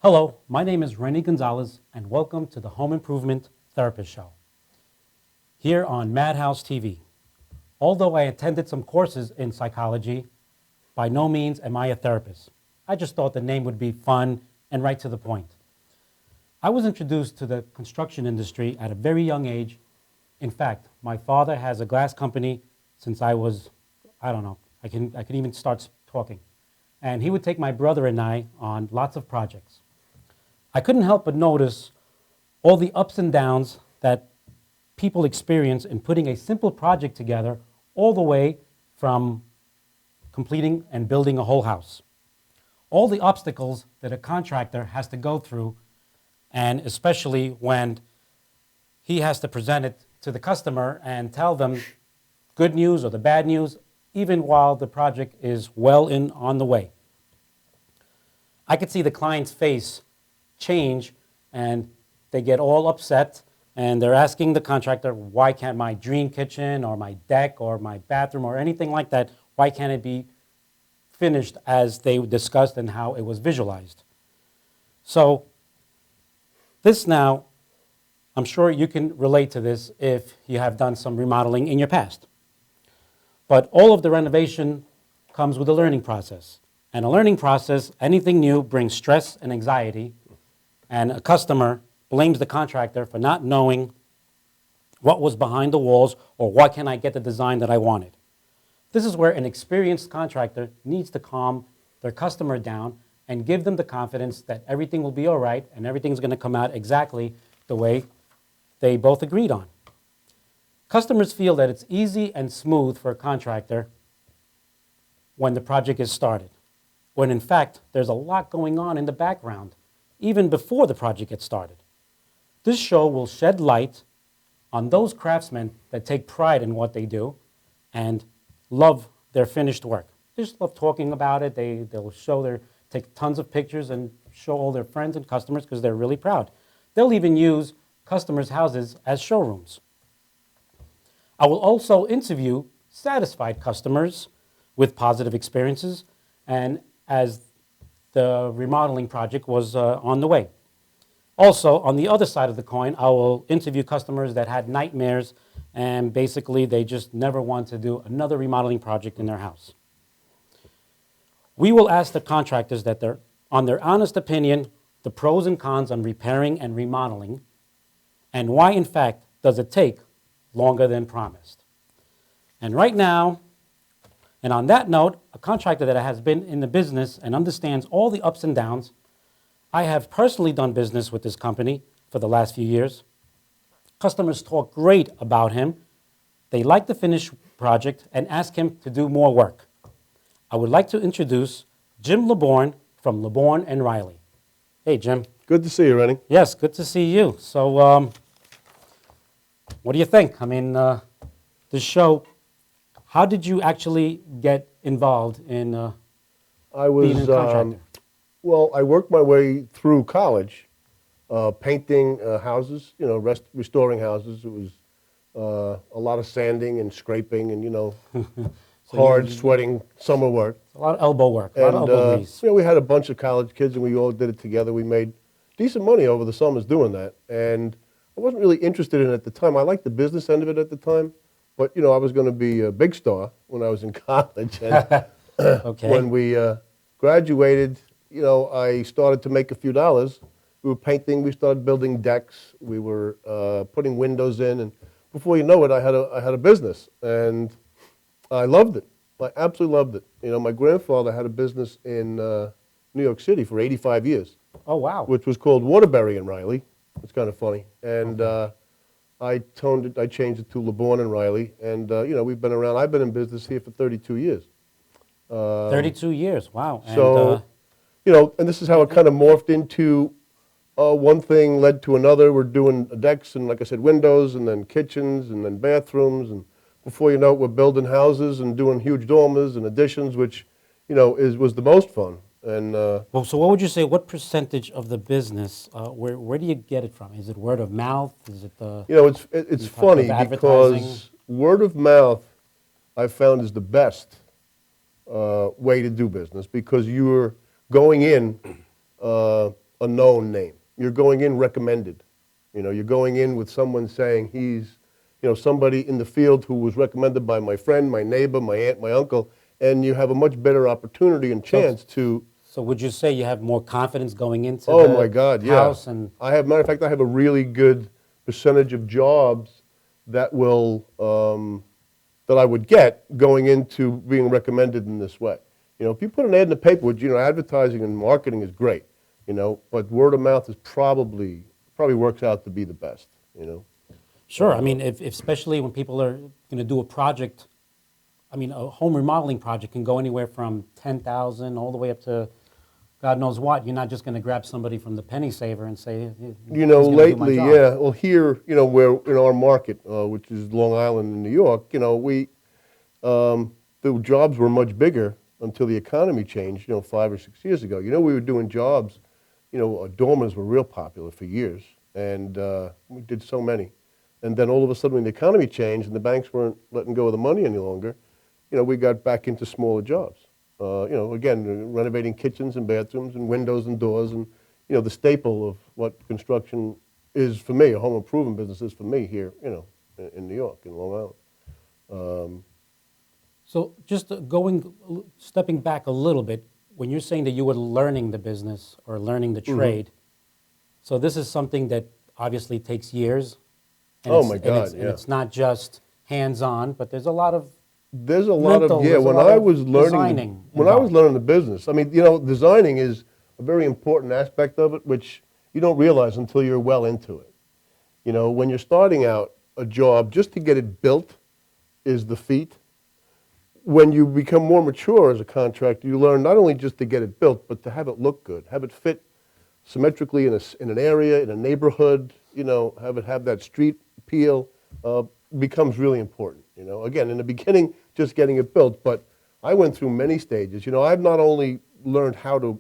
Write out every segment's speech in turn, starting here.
Hello, my name is Rennie Gonzalez, and welcome to the Home Improvement Therapist Show here on Madhouse TV. Although I attended some courses in psychology, by no means am I a therapist. I just thought the name would be fun and right to the point. I was introduced to the construction industry at a very young age. In fact, my father has a glass company since I was, I don't know, I can even start talking. And he would take my brother and I on lots of projects. I couldn't help but notice all the ups and downs that people experience in putting a simple project together, all the way from completing and building a whole house. All the obstacles that a contractor has to go through, and especially when he has to present it to the customer and tell them good news or the bad news, even while the project is well on the way. I could see the client's face change, and they get all upset, and they're asking the contractor, why can't my dream kitchen or my deck or my bathroom or anything like that, why can't it be finished as they discussed and how it was visualized? So this now, I'm sure you can relate to this if you have done some remodeling in your past. But all of the renovation comes with a learning process. And a learning process, anything new, brings stress and anxiety, and a customer blames the contractor for not knowing what was behind the walls or why can't I get the design that I wanted. This is where an experienced contractor needs to calm their customer down and give them the confidence that everything will be all right and everything's going to come out exactly the way they both agreed on. Customers feel that it's easy and smooth for a contractor when the project is started, when in fact there's a lot going on in the background even before the project gets started. This show will shed light on those craftsmen that take pride in what they do and love their finished work. They just love talking about it. They'll take tons of pictures and show all their friends and customers because they're really proud. They'll even use customers' houses as showrooms. I will also interview satisfied customers with positive experiences and as the remodeling project was on the way. Also, on the other side of the coin, I will interview customers that had nightmares and basically they just never want to do another remodeling project in their house. We will ask the contractors that on their honest opinion, the pros and cons on repairing and remodeling, and why in fact does it take longer than promised. And right now, and on that note, a contractor that has been in the business and understands all the ups and downs, I have personally done business with this company for the last few years. Customers talk great about him. They like the finished project and ask him to do more work. I would like to introduce Jim LeBourne from LeBourne and Riley. Hey, Jim. Good to see you, Rennie. Yes, good to see you. So, what do you think? I mean, this show, how did you actually get involved in being a contractor? Well, I worked my way through college, painting houses, restoring houses. It was a lot of sanding and scraping and, hard, sweating summer work. A lot of elbow work, a lot of elbow grease. We had a bunch of college kids and we all did it together. We made decent money over the summers doing that. And I wasn't really interested in it at the time. I liked the business end of it at the time. But, I was going to be a big star when I was in college. And Okay. when we graduated, I started to make a few dollars. We were painting, we started building decks, we were putting windows in, and before you know it, I had a business, and I loved it. I absolutely loved it. My grandfather had a business in New York City for 85 years. Oh, wow. Which was called Waterbury and Riley. It's kind of funny. And I changed it to LeBourne and Riley, and we've been around. I've been in business here for 32 years. 32 years, wow. So, and this is how it kind of morphed into one thing led to another. We're doing decks and, like I said, windows, and then kitchens, and then bathrooms, and before you know it, we're building houses and doing huge dormers and additions, which, was the most fun. And well, so what would you say, what percentage of the business, where do you get it from? Is it word of mouth? Is it the... it's funny because word of mouth I've found is the best way to do business because you're going in a known name. You're going in recommended. You're going in with someone saying he's, somebody in the field who was recommended by my friend, my neighbor, my aunt, my uncle, and you have a much better opportunity and chance to. So would you say you have more confidence going into Oh the my God, yeah. house? And Matter of fact, I have a really good percentage of jobs that will, that I would get going into being recommended in this way. If you put an ad in the paper, which, advertising and marketing is great, but word of mouth is probably works out to be the best. sure, I mean, if especially when people are going to do a project, I mean, a home remodeling project can go anywhere from 10,000 all the way up to God knows what. You're not just going to grab somebody from the penny saver and say, "He's gonna do my Lately, job." yeah. Well, here, where in our market, which is Long Island and New York, the jobs were much bigger until the economy changed, 5 or 6 years ago. We were doing jobs, dormers were real popular for years, and we did so many. And then all of a sudden, when the economy changed and the banks weren't letting go of the money any longer, we got back into smaller jobs. Again, renovating kitchens and bathrooms and windows and doors and, the staple of what construction is for me, a home improvement business is for me here, in New York, in Long Island. So just stepping back a little bit, when you're saying that you were learning the business or learning the trade, so this is something that obviously takes years. And Oh it's- my and God, it's- and yeah. it's not just hands-on, but there's a lot of There's a lot mental, of, there's a when lot I of was learning, designing when I was involved. learning the business, I mean, designing is a very important aspect of it, which you don't realize until you're well into it. When you're starting out a job, just to get it built is the feat. When you become more mature as a contractor, you learn not only just to get it built, but to have it look good, have it fit symmetrically in an area, in a neighborhood, have that street appeal, becomes really important. Again, in the beginning, just getting it built, but I went through many stages. I've not only learned how to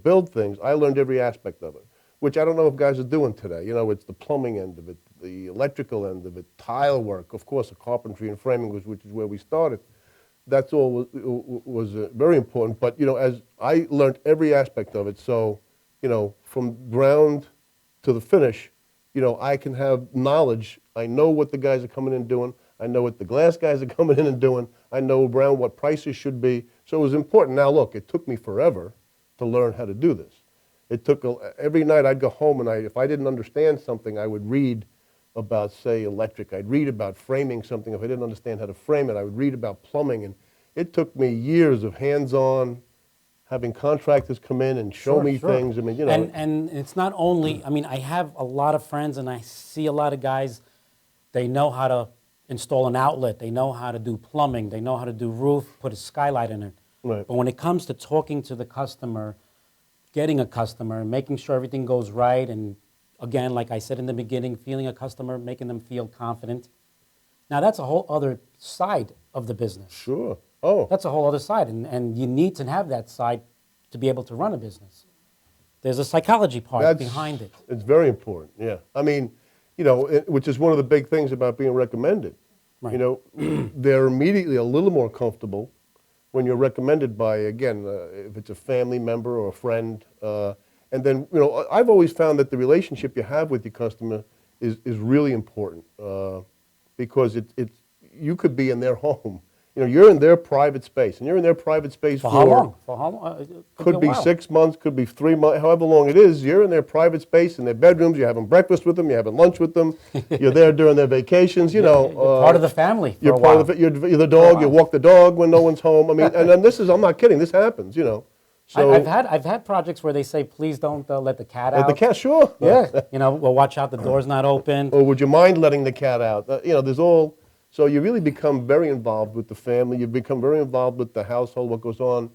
build things, I learned every aspect of it, which I don't know if guys are doing today. It's the plumbing end of it, the electrical end of it, tile work, of course, the carpentry and framing, which is where we started. That's all was very important. But, as I learned every aspect of it, so, from ground to the finish, I can have knowledge. I know what the guys are coming in doing. I know what the glass guys are coming in and doing. I know around what prices should be. So it was important. Now, look, it took me forever to learn how to do this. It took, every night I'd go home and if I didn't understand something, I would read about, say, electric. I'd read about framing something. If I didn't understand how to frame it, I would read about plumbing. And it took me years of hands-on, having contractors come in and show me things. I mean, And it's not only, I mean, I have a lot of friends and I see a lot of guys, they know how to install an outlet, they know how to do plumbing, they know how to do roof, put a skylight in it. Right. But when it comes to talking to the customer, getting a customer, making sure everything goes right, and again, like I said in the beginning, feeling a customer, making them feel confident. Now that's a whole other side of the business. Sure. Oh, That's a whole other side, and you need to have that side to be able to run a business. There's a psychology part behind it. It's very important, yeah. I mean, which is one of the big things about being recommended. Right. They're immediately a little more comfortable when you're recommended by, again, if it's a family member or a friend. And then, I've always found that the relationship you have with your customer is really important because you could be in their home. You're in their private space, and you're in their private space For how long? For how long? It could be a while. 6 months, could be 3 months, however long it is. You're in their private space, in their bedrooms. You're having breakfast with them. You're having lunch with them. You're there during their vacations. You're part of the family for You're a part while. of it. You're the dog. You walk the dog when no one's home. I mean, and then I'm not kidding. This happens. So I've had projects where they say, please don't let the cat out. the cat, sure. Yeah, well, watch out, the door's not open. Or would you mind letting the cat out? There's all. So you really become very involved with the family. You become very involved with the household, what goes on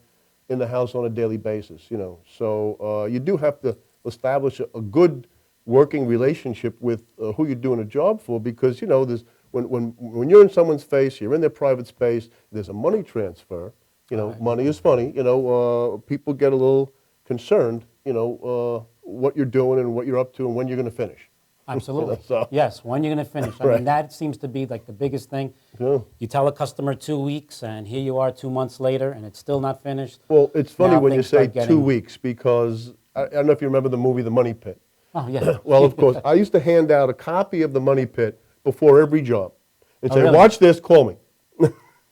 in the house on a daily basis. So you do have to establish a good working relationship with who you're doing a job for, because there's when you're in someone's face, you're in their private space. There's a money transfer. Money is funny. People get a little concerned. What you're doing and what you're up to and when you're going to finish. Absolutely. So- Yes, when you're going to finish. I Right. mean, that seems to be like the biggest thing. Yeah. You tell a customer 2 weeks, and here you are 2 months later, and it's still not finished. Well, it's funny Now when you things say start 2 getting- weeks, because I don't know if you remember the movie The Money Pit. Oh, yeah. Well, of course, I used to hand out a copy of The Money Pit before every job and Oh, say, really? watch this, call me.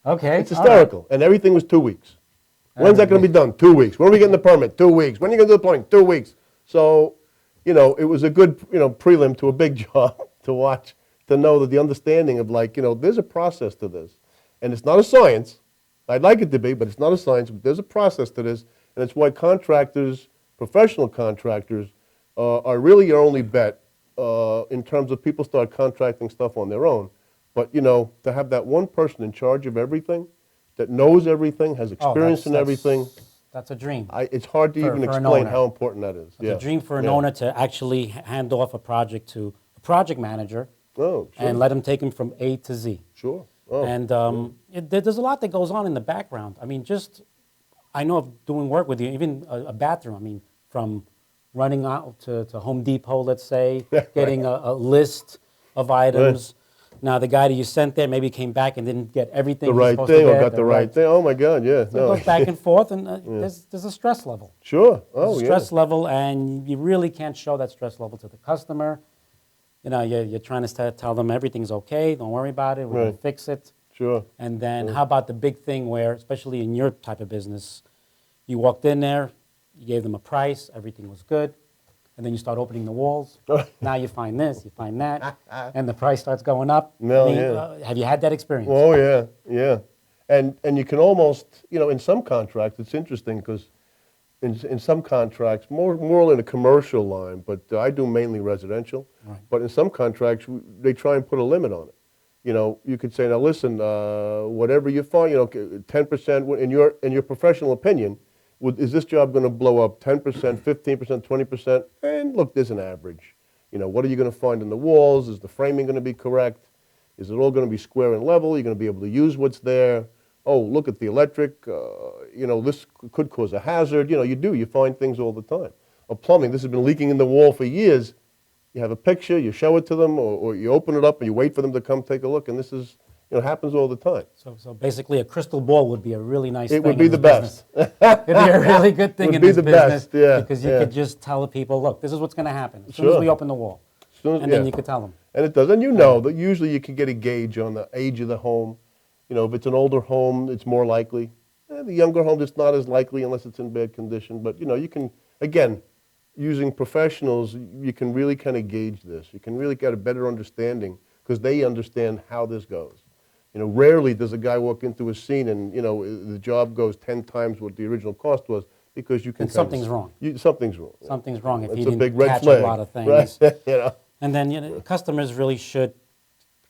Okay. It's all right. hysterical. And everything was 2 weeks. When's that going to be done? 2 weeks. When are we getting the permit? 2 weeks. When are you going to do the plumbing? 2 weeks. So, it was a good, prelim to a big job to watch, to know that the understanding of like, there's a process to this. And it's not a science. I'd like it to be, but it's not a science. But there's a process to this. And it's why contractors, professional contractors, are really your only bet in terms of people start contracting stuff on their own. But, to have that one person in charge of everything, that knows everything, has Oh, experience in everything, That's a dream. it's hard to For- even for an explain owner. how important that is. It's a dream for an owner to actually hand off a project to a project manager Oh, sure. and let him take him from A to Z. Sure. Oh, And there's a lot that goes on in the background. I mean, I know of doing work with you, even a bathroom. I mean, from running out to Home Depot, let's say, getting a list of items. Now, the guy that you sent there maybe came back and didn't get everything the he's right supposed thing to or get. got the right thing. Oh, my God, yeah. So it No. goes back and forth, and there's a stress level. Sure. There's Oh, a yeah. stress level, and you really can't show that stress level to the customer. You're trying to tell them everything's okay, don't worry about it, we're going to Right. fix it. Sure. And then how about the big thing where, especially in your type of business, you walked in there, you gave them a price, everything was good, and then you start opening the walls. Now you find this, you find that, and the price starts going up. No, yeah. Have you had that experience? Oh, yeah, yeah. And you can almost, in some contracts, it's interesting because in some contracts, more in a commercial line, but I do mainly residential. Right. But in some contracts, they try and put a limit on it. You could say, now listen, whatever you find, 10% in your professional opinion, is this job going to blow up 10%, 15%, 20%? And look, there's an average. What are you going to find in the walls? Is the framing going to be correct? Is it all going to be square and level? You're going to be able to use what's there. Oh, look at the electric. This could cause a hazard. You find things all the time. Plumbing, this has been leaking in the wall for years. You have a picture, you show it to them, or you open it up and you wait for them to come take a look, and this is, happens all the time. So basically, a crystal ball would be a really nice thing. It would be in the this business. best. It'd be a really good thing Would in be this the business best, yeah, because you yeah. could just tell the people, look, this is what's going to happen as soon as Sure. we open the wall. And then you could tell them. And it does. And you know that usually you can get a gauge on the age of the home. If it's an older home, it's more likely. The younger home, it's not as likely unless it's in bad condition. But, you can, again, using professionals, you can really kind of gauge this. You can really get a better understanding because they understand how this goes. Rarely does a guy walk into a scene and, the job goes 10 times what the original cost was because you can And something's wrong. Something's wrong. Something's wrong if It's you a didn't big red catch flag. a lot of things. Right? And then customers really should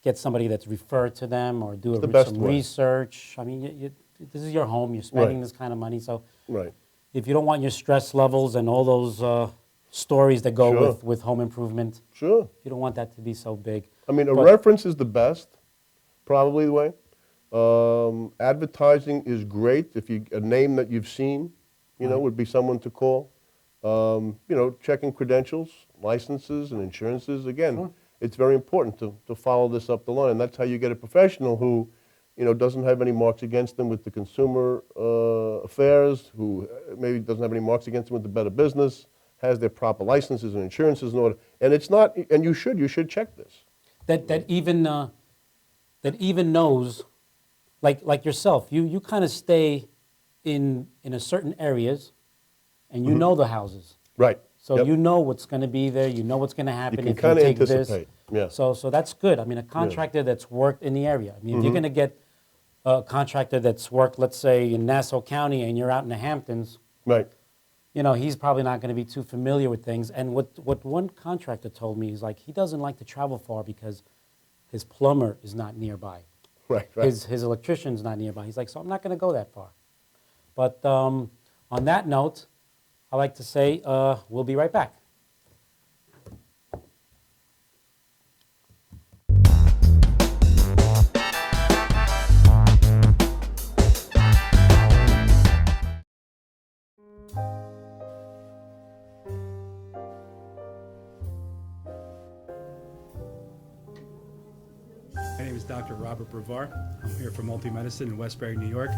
get somebody that's referred to them or do the best some way. research. I mean, this is your home. You're spending Right. this kind of money. So Right. if you don't want your stress levels and all those stories that go Sure. with home improvement, Sure. you don't want that to be so big. I mean, a But- reference is the best, probably the way. Advertising is great. If a name that you've seen, would be someone to call. Checking credentials, licenses, and insurances. Again, Sure. it's very important to follow this up the line. And that's how you get a professional who, doesn't have any marks against them with the consumer affairs, who maybe doesn't have any marks against them with the Better Business, has their proper licenses and insurances in order. And it's not, and you should check this. That even knows, like yourself, you kind of stay in a certain areas, and you know the houses. Right. So Yep. you know what's going to be there. You know what's going to happen can if you kinda take this. anticipate, yeah. So that's good. I mean, a contractor that's worked in the area. I mean, if you're going to get a contractor that's worked, let's say, in Nassau County, and you're out in the Hamptons, Right. he's probably not going to be too familiar with things. And what one contractor told me is like he doesn't like to travel far because his plumber is not nearby. Right. Right. His electrician's not nearby. He's like, so I'm not going to go that far. But on that note, I like to say we'll be right back. My name is Dr. Robert Brevard. I'm here for Multi-Medicine in Westbury, New York.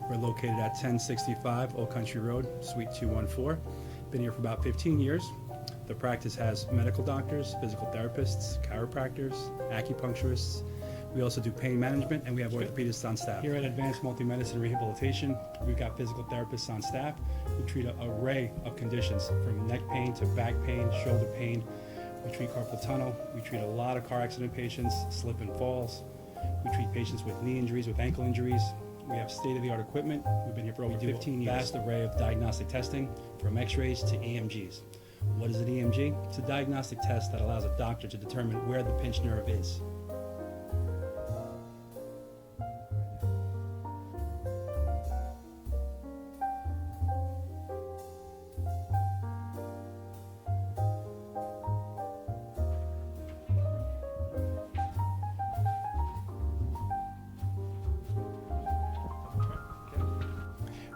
We're located at 1065 Old Country Road, Suite 214. Been here for about 15 years. The practice has medical doctors, physical therapists, chiropractors, acupuncturists. We also do pain management, and we have orthopedists on staff. Here at Advanced Multi-Medicine Rehabilitation, we've got physical therapists on staff who treat an array of conditions, from neck pain to back pain, shoulder pain. We treat carpal tunnel. We treat a lot of car accident patients, slip and falls. We treat patients with knee injuries, with ankle injuries. We have state-of-the-art equipment. We've been here for over 15 years. Vast array of diagnostic testing, from x-rays to EMGs. What is an EMG? It's a diagnostic test that allows a doctor to determine where the pinched nerve is.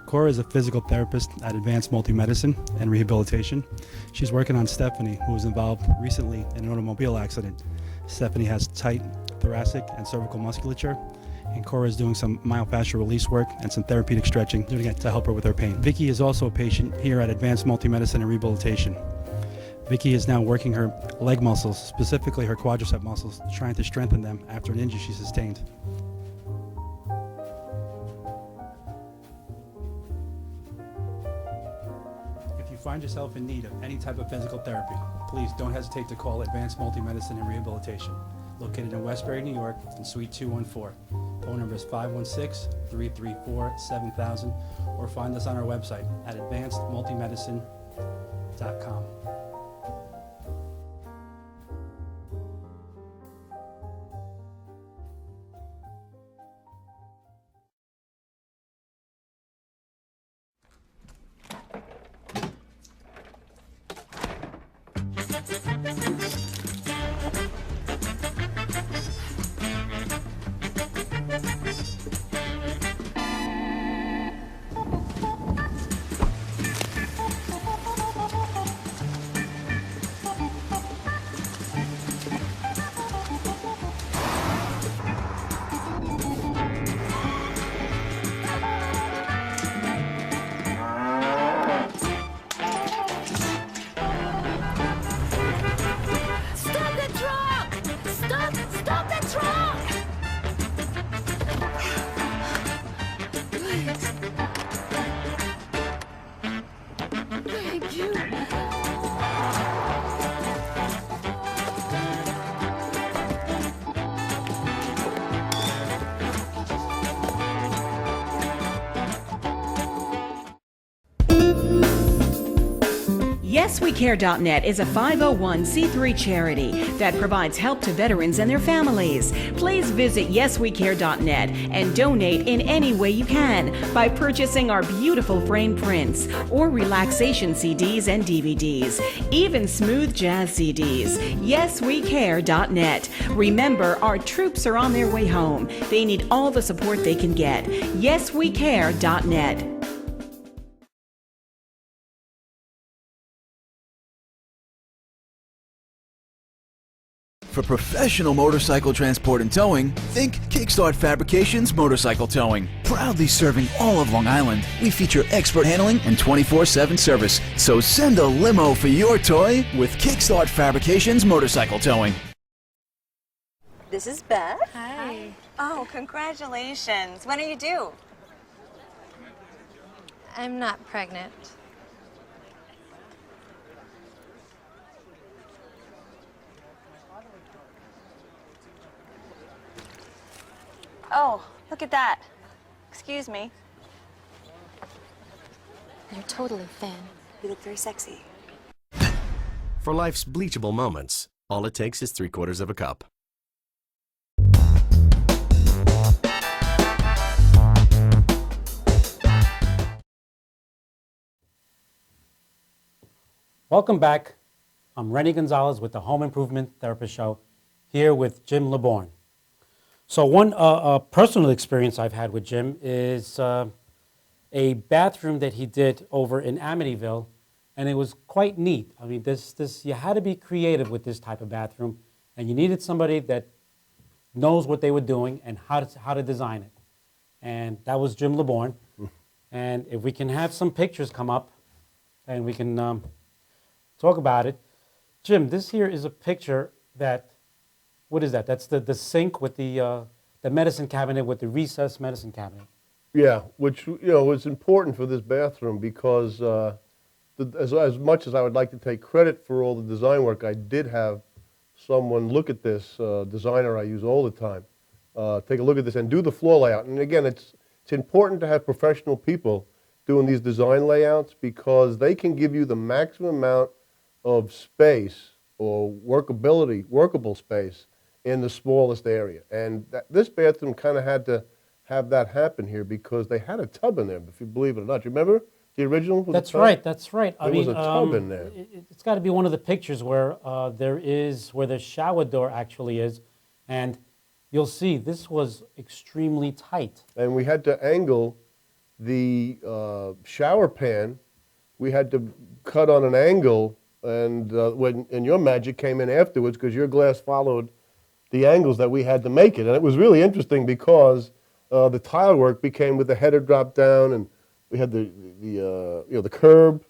Cora is a physical therapist at Advanced Multi-Medicine and Rehabilitation. She's working on Stephanie, who was involved recently in an automobile accident. Stephanie has tight thoracic and cervical musculature, and Cora is doing some myofascial release work and some therapeutic stretching, doing it to help her with her pain. Vicky is also a patient here at Advanced Multi-Medicine and Rehabilitation. Vicky is now working her leg muscles, specifically her quadricep muscles, trying to strengthen them after an injury she sustained. If you find yourself in need of any type of physical therapy, please don't hesitate to call Advanced Multi-Medicine and Rehabilitation, located in Westbury, New York, in Suite 214. Phone number is 516-334-7000, or find us on our website at advancedmultimedicine.com. Stop the truck! Stop the truck! Thank you. YesWeCare.net is a 501c3 charity that provides help to veterans and their families. Please visit YesWeCare.net and donate in any way you can by purchasing our beautiful framed prints or relaxation CDs and DVDs, even smooth jazz CDs. YesWeCare.net. Remember, our troops are on their way home. They need all the support they can get. YesWeCare.net. For professional motorcycle transport and towing, think Kickstart Fabrications Motorcycle Towing. Proudly serving all of Long Island, we feature expert handling and 24/7 service. So send a limo for your toy with Kickstart Fabrications Motorcycle Towing. This is Beth. Hi. Oh, congratulations. When are you due? I'm not pregnant. Oh, look at that. Excuse me. You're totally thin. You look very sexy. For life's bleachable moments, all it takes is 3/4 of a cup. Welcome back. I'm Rennie Gonzalez with the Home Improvement Therapist Show, here with Jim LeBorn. So one personal experience I've had with Jim is a bathroom that he did over in Amityville, and it was quite neat. I mean, you had to be creative with this type of bathroom, and you needed somebody that knows what they were doing and how to design it. And that was Jim LeBorn. And if we can have some pictures come up, and we can talk about it. Jim, this here is a picture that, what is that? That's the sink with the medicine cabinet, with the recessed medicine cabinet. Yeah, which was important for this bathroom because as much as I would like to take credit for all the design work, I did have someone look at this, designer I use all the time, take a look at this and do the floor layout. And again, it's important to have professional people doing these design layouts because they can give you the maximum amount of space or workable space in the smallest area. And this bathroom kind of had to have that happen here because they had a tub in there, if you believe it or not. You remember the original? With That's the tub? right. That's right. There was a tub in there. It's got to be one of the pictures where where the shower door actually is, and you'll see this was extremely tight. And we had to angle the shower pan. We had to cut on an angle, and and your magic came in afterwards because your glass followed the angles that we had to make it. And it was really interesting because the tile work became with the header drop down, and we had the curb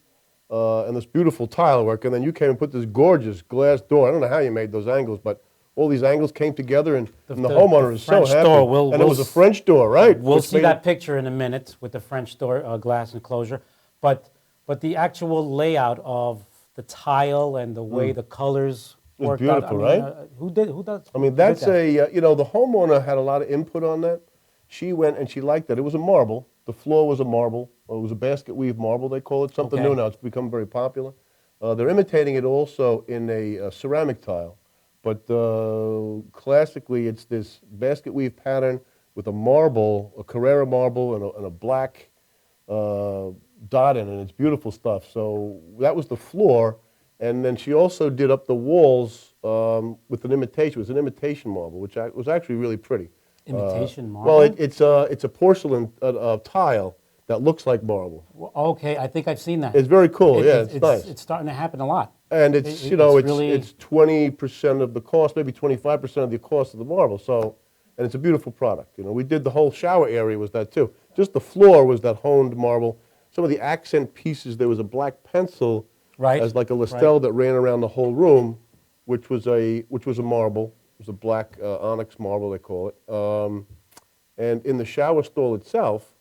and this beautiful tile work. And then you came and put this gorgeous glass door. I don't know how you made those angles, but all these angles came together, and the homeowner is so French happy. door, And it was a French door, right? We'll which see made that it- picture in a minute with the French door glass enclosure, but the actual layout of the tile and the way the colors It was worked out. beautiful, right? Who does? I mean, that's the homeowner had a lot of input on that. She went and she liked that. It was a marble. The floor was a marble. It was a basket weave marble, they call it. Something Okay. new now. It's become very popular. They're imitating it also in a ceramic tile. But classically, it's this basket weave pattern with a marble, a Carrara marble, and a black dot in it. And it's beautiful stuff. So that was the floor. And then she also did up the walls with an imitation. It was an imitation marble, which was actually really pretty. Imitation marble? Well, it's a porcelain tile that looks like marble. Well, okay, I think I've seen that. It's very cool. Yeah, it's nice. It's starting to happen a lot. And it's It- it's it's 20% of the cost, maybe 25% of the cost of the marble. So, and it's a beautiful product. We did the whole shower area was that too. Just the floor was that honed marble. Some of the accent pieces, there was a black pencil Right, as like a right. Listel that ran around the whole room, which was a marble. It was a black onyx marble, they call it. And in the shower stall itself,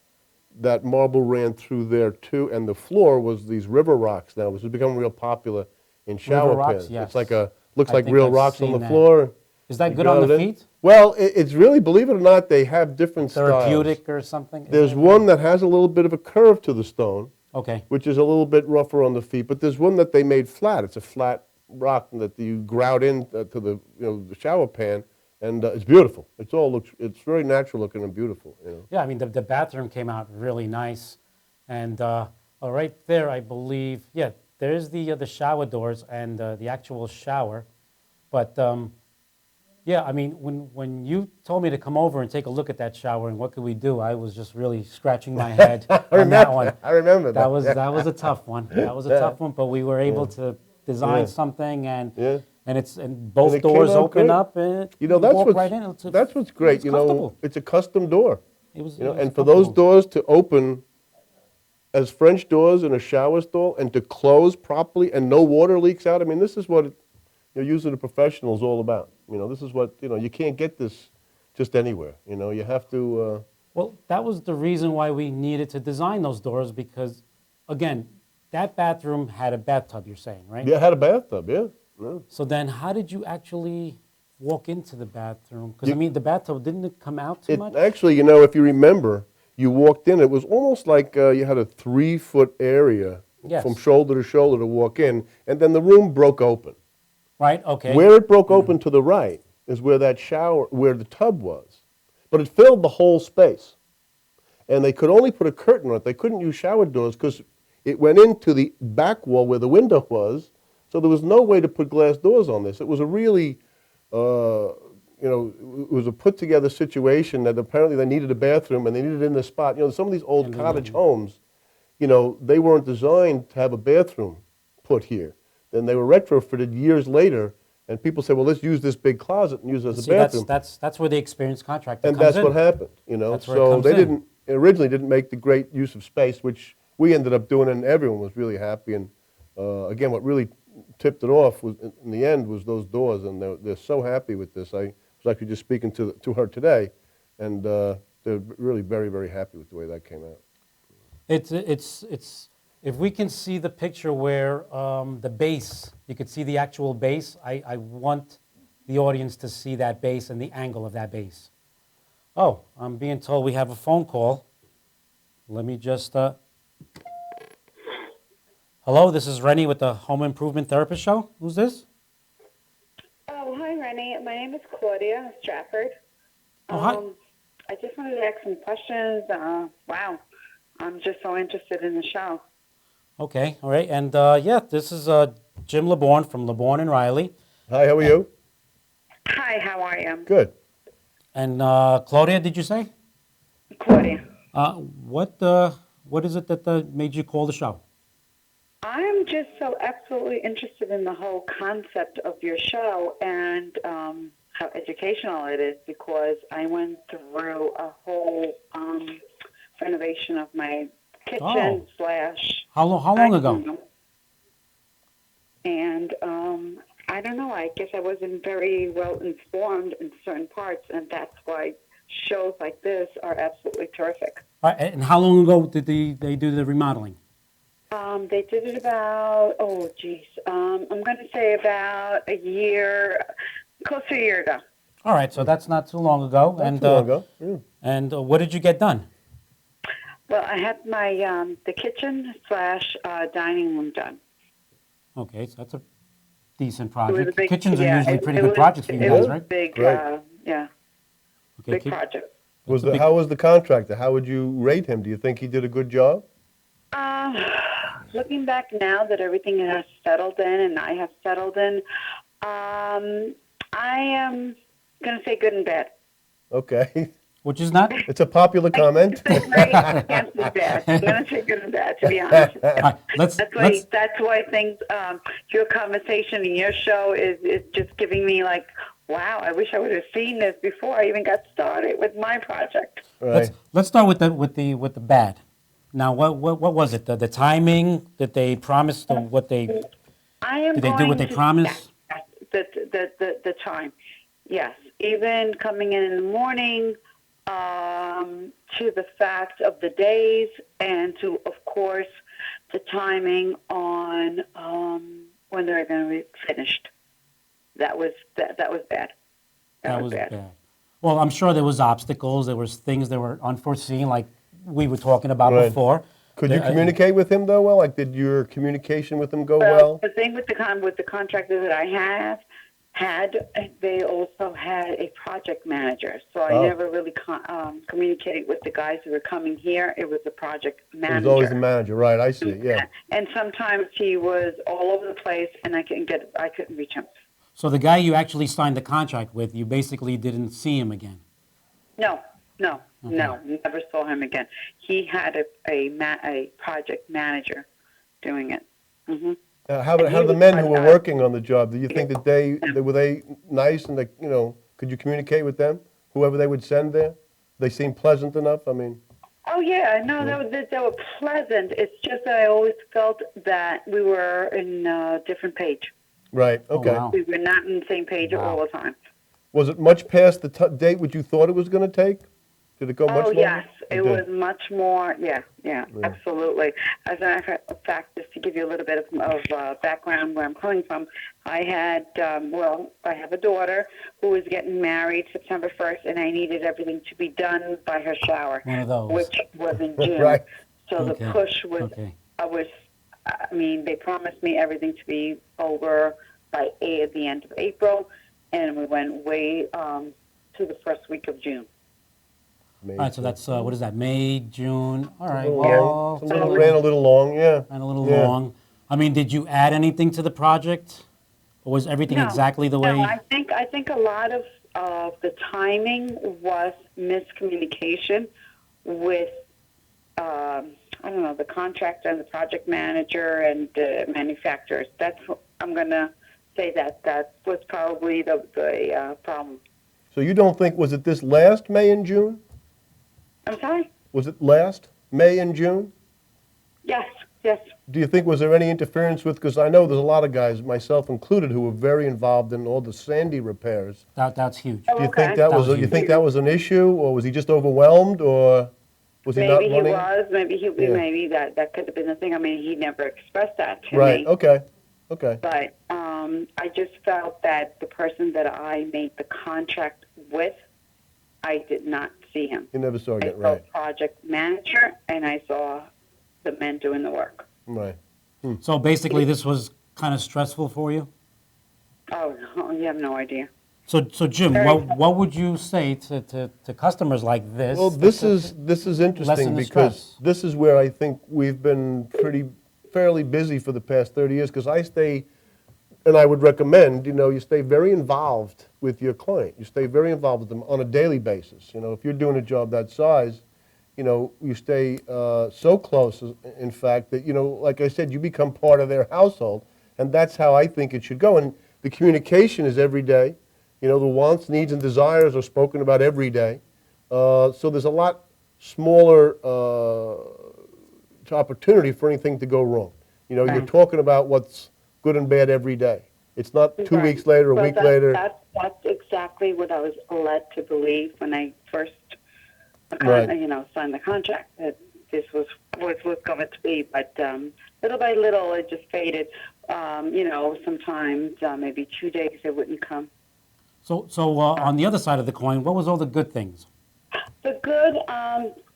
that marble ran through there too, and the floor was these river rocks now, which has become real popular in shower River rocks, pans. yes. It's like looks I like think real I've rocks on seen the that. floor. Is that You good got on the it in? feet? Well, it's really, believe it or not, they have different Therapeutic styles. or something? There's one that has a little bit of a curve to the stone, Okay. which is a little bit rougher on the feet, but there's one that they made flat. It's a flat rock that you grout in to the the shower pan, and it's beautiful. It's very natural looking and beautiful. Yeah, I mean, the bathroom came out really nice. And right there, I believe, yeah, there's the shower doors and the actual shower. But yeah, I mean, when you told me to come over and take a look at that shower and what could we do, I was just really scratching my head on that one. I remember that. That was a tough one. That was a Yeah. tough one, but we were able to design Yeah. something and Yeah. and both And it came doors out open great. up and That's walk what's right in. that's what's great. It's comfortable. It's a custom door. It was, And for those doors to open as French doors in a shower stall and to close properly and no water leaks out. I mean, this is what usually the professional is all about. This is what you can't get this just anywhere. You have to. Well, that was the reason why we needed to design those doors because, again, that bathroom had a bathtub, you're saying, right? Yeah, it had a bathtub. Yeah. Yeah. So then how did you actually walk into the bathroom? Because, I mean, the bathtub, didn't it come out too much? Actually, if you remember, you walked in. It was almost like you had a 3-foot area Yes. from shoulder to shoulder to walk in, and then the room broke open. Right, okay. Where it broke open to the right is where where the tub was. But it filled the whole space. And they could only put a curtain on it. They couldn't use shower doors because it went into the back wall where the window was. So there was no way to put glass doors on this. It was a really, it was a put together situation that apparently they needed a bathroom and they needed it in the spot. Some of these old cottage homes, they weren't designed to have a bathroom put here. Then they were retrofitted years later, and people say, well, let's use this big closet and use it as See, a bathroom. that's where the experienced contractor And comes that's in. what happened, That's where it So comes they in. originally didn't make the great use of space, which we ended up doing it, and everyone was really happy. And again, what really tipped it off was, in the end, was those doors, and they're so happy with this. I was actually just speaking to her today, and they're really very, very happy with the way that came out. It's if we can see the picture where the base, you could see the actual base. I want the audience to see that base and the angle of that base. Oh, I'm being told we have a phone call. Let me just. Hello, this is Rennie with the Home Improvement Therapist Show. Who's this? Oh, hi, Rennie. My name is Claudia Stratford. Oh, hi. I just wanted to ask some questions. Wow, I'm just so interested in the show. Okay, all right, and yeah, this is Jim LeBourne from LeBourne and Riley, Hi, how are you? Hi, how are you? Good. and Claudia. Did you say Claudia. what is it that made you call the show? I'm just so absolutely interested in the whole concept of your show and how educational it is, because I went through a whole renovation of my kitchen slash. How long ago? And I don't know. I guess I wasn't very well informed in certain parts, and that's why shows like this are absolutely terrific. All right, and how long ago did they do the remodeling? They did it about, I'm going to say about a year, close to a year ago. All right, so that's not too long ago. Not too long ago. Yeah. And what did you get done? Well, I had my the kitchen slash dining room done. Okay, so that's a decent It was a project. big- Kitchens are yeah, usually it- pretty it good was- projects for you it guys, was right? Big, Right. yeah, Okay, big keep- project. How was the contractor? How would you rate him? Do you think he did a good job? Looking back now that everything has settled in and I have settled in, I am going to say good and bad. Okay. Which is not. It's a popular comment. I can't say bad. I'm going to say good and bad, to be honest. All right, let's That's why things, your conversation in your show is just giving me like, wow, I wish I would have seen this before I even got started with my project. Right. let's start with the bad. Now, what was it? The timing that they promised, or what they I am did they do going what they to- promised? The time, yes. Even coming in the morning, to the fact of the days, and to, of course, the timing on when they're going to be finished. That was bad. That was bad. Well, I'm sure there was obstacles. There was things that were unforeseen, like we were talking about Right. before. Could you communicate with him though well? Like, did your communication with him go Well, well? the thing with the contractor that I had, they also had a project manager, so I Oh. never really communicated with the guys who were coming here. It was the project He manager. was always the manager, right? I see. Yeah. And sometimes he was all over the place, and I couldn't reach him. So the guy you actually signed the contract with, you basically didn't see him again. No, never saw him again. He had a project manager doing it. Hmm. How And how he the was men who were like, working on the job? Do you think that they were they nice and they, could you communicate with them? Whoever they would send there, they seemed pleasant enough. I mean, Oh yeah, no, they were pleasant. It's just that I always felt that we were in a different page. right? Oh, Okay. wow. We were not on the same page all the time. Was it much past the date which you thought it was going to take? Did it go much Oh longer? yes, it did. was much more. Yeah, absolutely. As a matter of fact, just to give you a little bit of background where I'm coming from, I had I have a daughter who was getting married September 1st, and I needed everything to be done by her shower, One of those. which was in June. Right. So Okay, the push was. okay. I mean, they promised me everything to be over by the end of April, and we went way to the first week of June. All right, so that's what is that? May, June. All right, Long. well, Ran a little long, yeah. and a little Yeah. long. I mean, did you add anything to the project, or was everything exactly the way? No, I think a lot of the timing was miscommunication with I don't know, the contractor and the project manager and the manufacturers. That's what I'm gonna say that was probably the problem. So you don't think, was it this last May and June? I'm sorry. Was it last May and June? Yes, yes. Do you think, was there any interference with, because I know there's a lot of guys, myself included, who were very involved in all the Sandy repairs. That's huge. Oh, Do you okay. think that was, That was you think that was an issue, or was he just overwhelmed, or was he not Maybe he running? was. Yeah. Maybe that could have been the thing. I mean, he never expressed that to Right, me. okay, okay. But I just felt that the person that I made the contract with, I did not see him. You never saw I it, saw right, project manager, and I saw the men doing the work. right. So basically, this was kind of stressful for you? Oh, no, you have no idea. So Jim, Very what would you say to customers like this? Well, this is interesting lessen the because stress. this is where I think we've been fairly busy for the past 30 years, because I stay, and I would recommend, you stay very involved with your client. You stay very involved with them on a daily basis. If you're doing a job that size, you stay so close, in fact, that, like I said, you become part of their household, and that's how I think it should go. And the communication is every day. The wants, needs, and desires are spoken about every day. So there's a lot smaller opportunity for anything to go wrong. You're talking about what's good and bad every day. It's not 2 Right. weeks later, a Well, week later. That's exactly what I was led to believe when I first, Right. signed the contract, that this was going to be. But little by little, it just faded. Sometimes maybe 2 days it wouldn't come. So on the other side of the coin, what was all the good things? The good,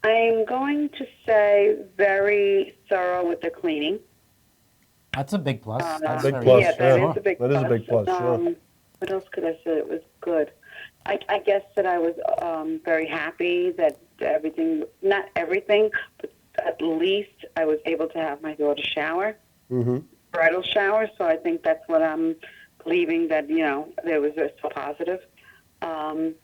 I'm going to say very thorough with the cleaning. That's a big plus. That's Big very plus, Yeah, that yeah. is a big That plus. is a big plus, sure. What else could I say that was good? I guess that I was very happy that everything, not everything, but at least I was able to have my daughter shower, bridal shower, so I think that's what I'm believing, that, there was so positive. I'm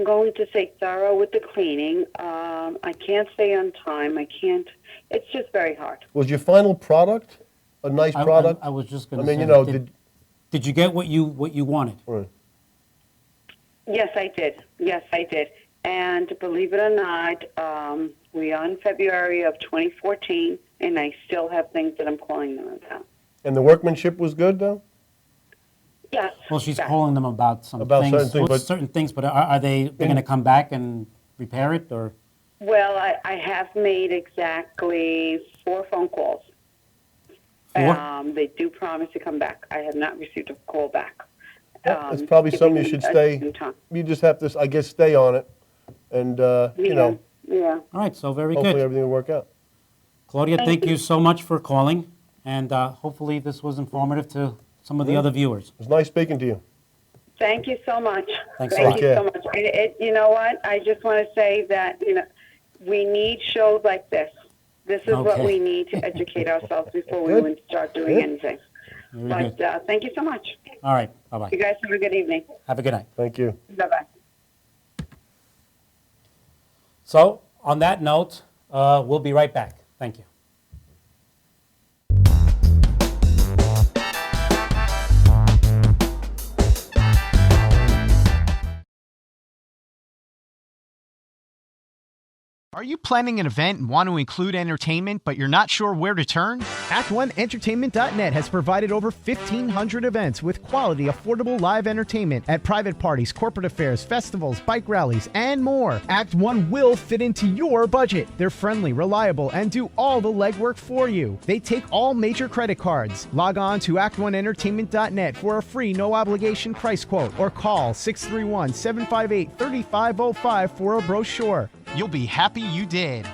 going to say thorough with the cleaning. I can't say on time. It's just very hard. Was your final product a nice product? I was just I going to mean, say, did you get what you wanted? Right. Yes, I did. Yes, I did. And believe it or not, we are in February of 2014, and I still have things that I'm calling them about. And the workmanship was good, though? Yes. Well, she's yes. calling them about some About things, certain things, but- but are they're going to come back and repair it, or? Well, I have made exactly 4 phone calls. 4? They do promise to come back. I have not received a call back. It's probably something you giving should me stay, some time. you just have to, I guess, stay on it, and, Yeah. All right, so very hopefully good. everything will work out. Claudia, thank you so much for calling, and hopefully this was informative to some of the other viewers. It was nice speaking to you. Thank you so much. Thanks a Thank lot. you so Take much. You know what? I just want to say that, we need shows like this. This is what Okay. we need to educate ourselves before we Good. even start doing Good. anything. Very But good. thank you so much. All right, You bye-bye. guys have a good evening. Have a good night. Thank you. Bye-bye. So, on that note, we'll be right back. Thank you. Are you planning an event and want to include entertainment, but you're not sure where to turn? Act1Entertainment.net has provided over 1,500 events with quality, affordable live entertainment at private parties, corporate affairs, festivals, bike rallies, and more. Act One will fit into your budget. They're friendly, reliable, and do all the legwork for you. They take all major credit cards. Log on to Act1Entertainment.net for a free, no-obligation price quote, or call 631-758-3505 for a brochure. You'll be happy you did.